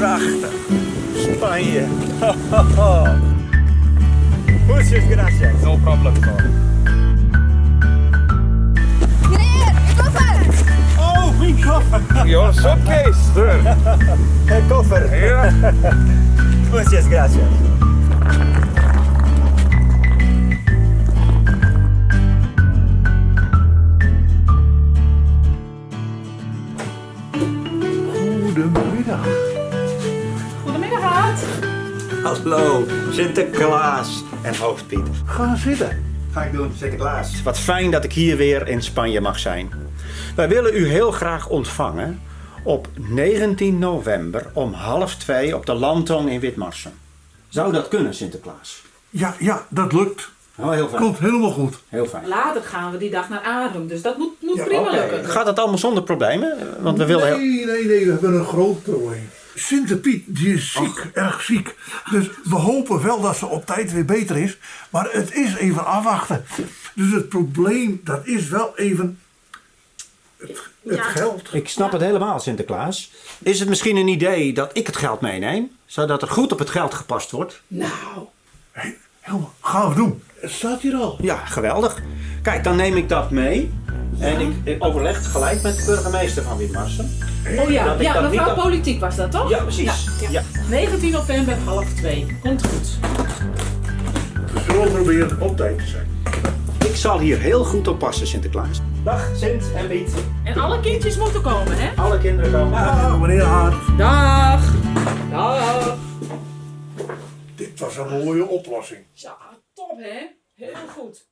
Prachtig. Spanje. Muchas gracias. No problem, sir. Meneer, ik koffer! Oh, mijn koffer. Your suitcase, sir. Een koffer. Yeah. Muchas gracias. Goedemiddag. Goedemiddag, Aad. Hallo, Sinterklaas en Hoogspiet. Ga zitten. Ga ik doen, Sinterklaas. Wat fijn dat ik hier weer in Spanje mag zijn. Wij willen u heel graag ontvangen op 19 november om 1:30 op de Landtong in Witmarsum. Zou dat kunnen, Sinterklaas? Ja, dat lukt. Oh, heel fijn. Komt helemaal goed. Heel fijn. Later gaan we die dag naar Arum, dus dat moet Ja, prima Oké. lukken. Gaat het allemaal zonder problemen? Want we willen heel... Nee, we hebben een groot probleem. Sinterpiet, die is ziek, erg ziek. Dus we hopen wel dat ze op tijd weer beter is. Maar het is even afwachten. Dus het probleem, dat is wel even het geld. Ik snap het helemaal, Sinterklaas. Is het misschien een idee dat ik het geld meeneem? Zodat er goed op het geld gepast wordt? Nou, Hey, Helma, gaan we doen. Het staat hier al. Ja, geweldig. Kijk, dan neem ik dat mee. En ik overleg het gelijk met de burgemeester van Witmarsum. oh ja, Dat ik dat mevrouw niet- Politiek was dat toch? Ja, precies. Ja. 19 november 1:30. Komt goed. We zullen proberen op tijd te zijn. Ik zal hier heel goed op passen, Sinterklaas. Dag, Sint en Piet. En alle kindjes moeten komen, hè? Alle kinderen komen. Ah, meneer Hart. Dag. Dag. Dit was een mooie oplossing. Ja, top hè? Heel goed.